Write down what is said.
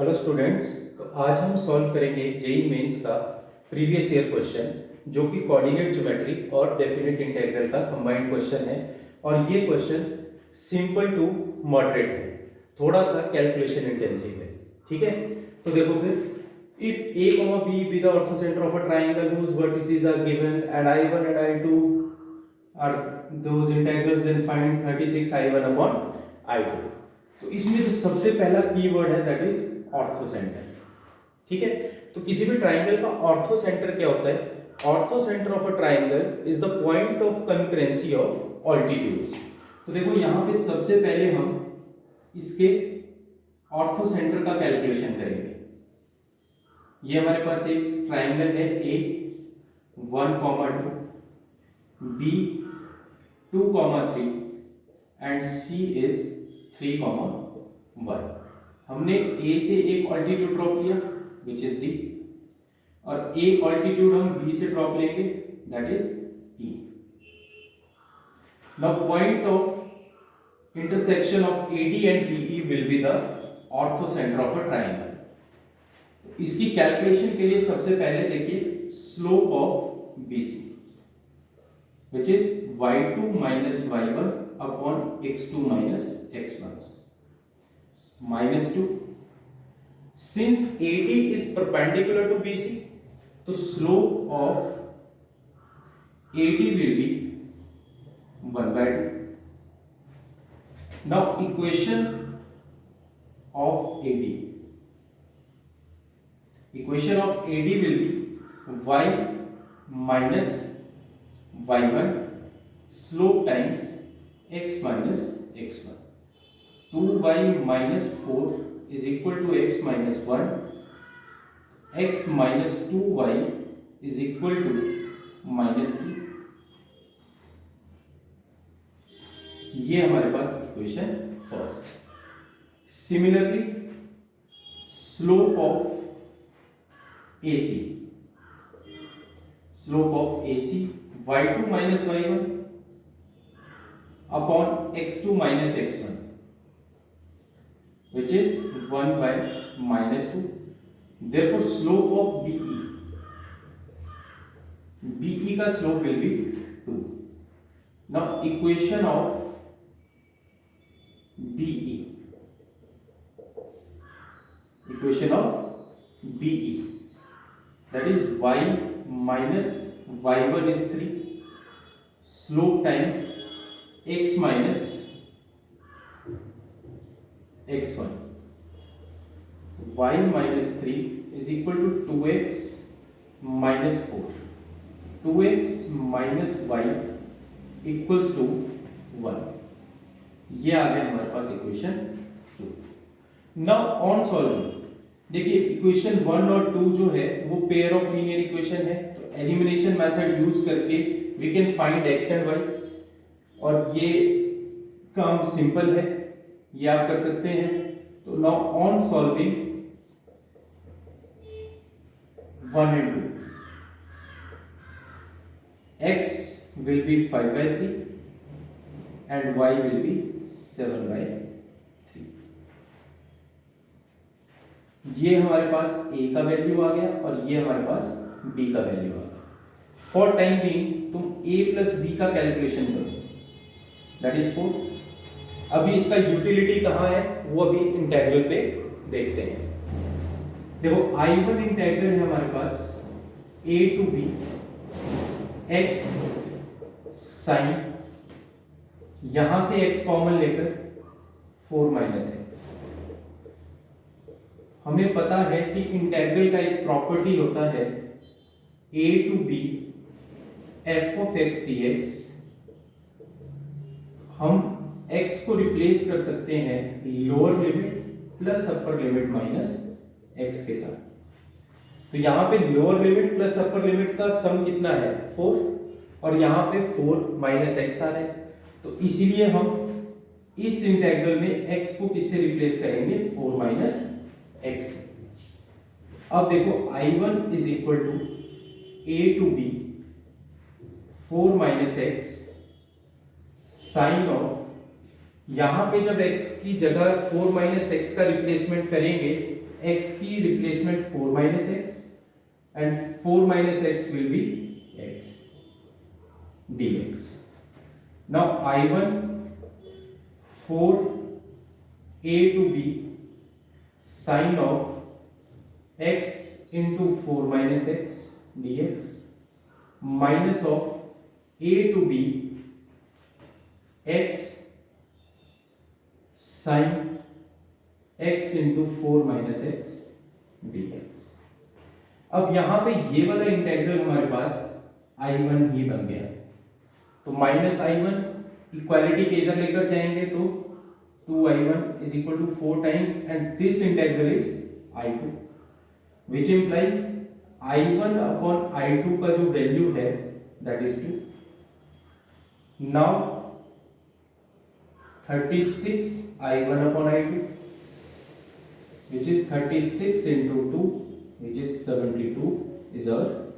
Hello students. तो आज हम सॉल्व करेंगे जेई मेंस का प्रीवियस ईयर क्वेश्चन जो कि कोऑर्डिनेट ज्योमेट्री और डेफिनेट इंटीग्रल का कंबाइंड क्वेश्चन है। और ये क्वेश्चन सिंपल टू मॉडरेट है, थोड़ा सा कैलकुलेशन इंटेंसिव है। ठीक है, तो देखो फिर, if a, b be the orthocenter of a triangle whose vertices are given and I1 and I2 are those integrals, then find 36 I1 upon I2। तो इसमें जो सबसे पहला कीवर्ड है दैट इज ऑर्थोसेंटर। ठीक है, तो किसी भी ट्राइंगल का ऑर्थोसेंटर क्या होता है? Orthocentre of a triangle is the point of concurrency of altitudes. तो देखो यहाँ पे सबसे पहले हम इसके ऑर्थोसेंटर का कैलकुलेशन करेंगे। ये हमारे पास एक ट्राइंगल है ए 1,2, बी 2,3 एंड सी इज 3,1। हमने ए से एक ऑल्टीट्यूड ड्रॉप लिया विच इज डी, और एक ऑल्टीट्यूड हम बी से ड्रॉप लेंगे that is E. Now point of intersection of AD and DE will be the orthocentre of a triangle. तो इसकी कैलकुलेशन के लिए सबसे पहले देखिए slope of BC which is y2 minus y1 upon x2 minus x1 -2। Since AD is perpendicular to BC, तो slope of AD will be 1/2। Now equation of AD will be y minus y1 slope times x minus x1। 2y minus 4 is equal to x minus 1, x minus 2y is equal to minus 3। ये हमारे पास equation first. Similarly slope of AC y2 minus y1 upon x2 minus x1 which is 1 by -2। Therefore slope of BE का slope will be 2। Now equation of BE that is y minus y1 is 3 slope times x minus x1। y minus 3 is equal to 2x minus 4। 2x minus y equals to 1। ये आ गया हमारे पास equation 2। Now on solving देखिए equation 1 और 2 जो है वो pair of linear equation है, तो एलिमिनेशन मेथड यूज करके we can find x and y। और ये काम सिंपल है, ये आप कर सकते हैं। तो now on solving 1 and 2, x will be 5/3 and y will be 7/3। ये हमारे पास a का वैल्यू आ गया और ये हमारे पास b का वैल्यू आ गया। फॉर टाइम बीइंग तुम a प्लस b का कैलकुलेशन करो दैट इज 4। अभी इसका यूटिलिटी कहाँ है वो अभी इंटीग्रल पे देखते हैं। देखो I1 इंटीग्रल है हमारे पास a to b x sin, यहां से x कॉमन लेकर 4 माइनस x। हमें पता है कि इंटीग्रल का एक प्रॉपर्टी होता है a to b f of x dx। हम x को रिप्लेस कर सकते हैं lower limit plus upper limit minus x के साथ। तो यहां पे lower limit plus upper limit का सम कितना है 4, और यहां पे 4 माइनस x आ रहा है। तो इसीलिए हम इस इंटीग्रल में x को किससे रिप्लेस करेंगे 4 माइनस x। अब देखो I1 is equal to a to b 4 minus x sine of, यहां पे जब x की जगह 4 माइनस एक्स का रिप्लेसमेंट करेंगे x की रिप्लेसमेंट 4 minus x and 4 minus x will be x dx. Now I1 4 a to b sine of x into 4 minus x dx minus of a to b x sin x into 4 minus x dx. अब यहां पे ये वाला integral हमारे पास I1 ही बन गया, तो minus I1 equality के इधर लेकर जाएंगे तो 2I1 is equal to 4 times and this integral is I2, which implies I1 upon I2 का जो वैल्यू है that is 2. Now 36 I1 upon I2 which is 36 into 2 which is 72 is our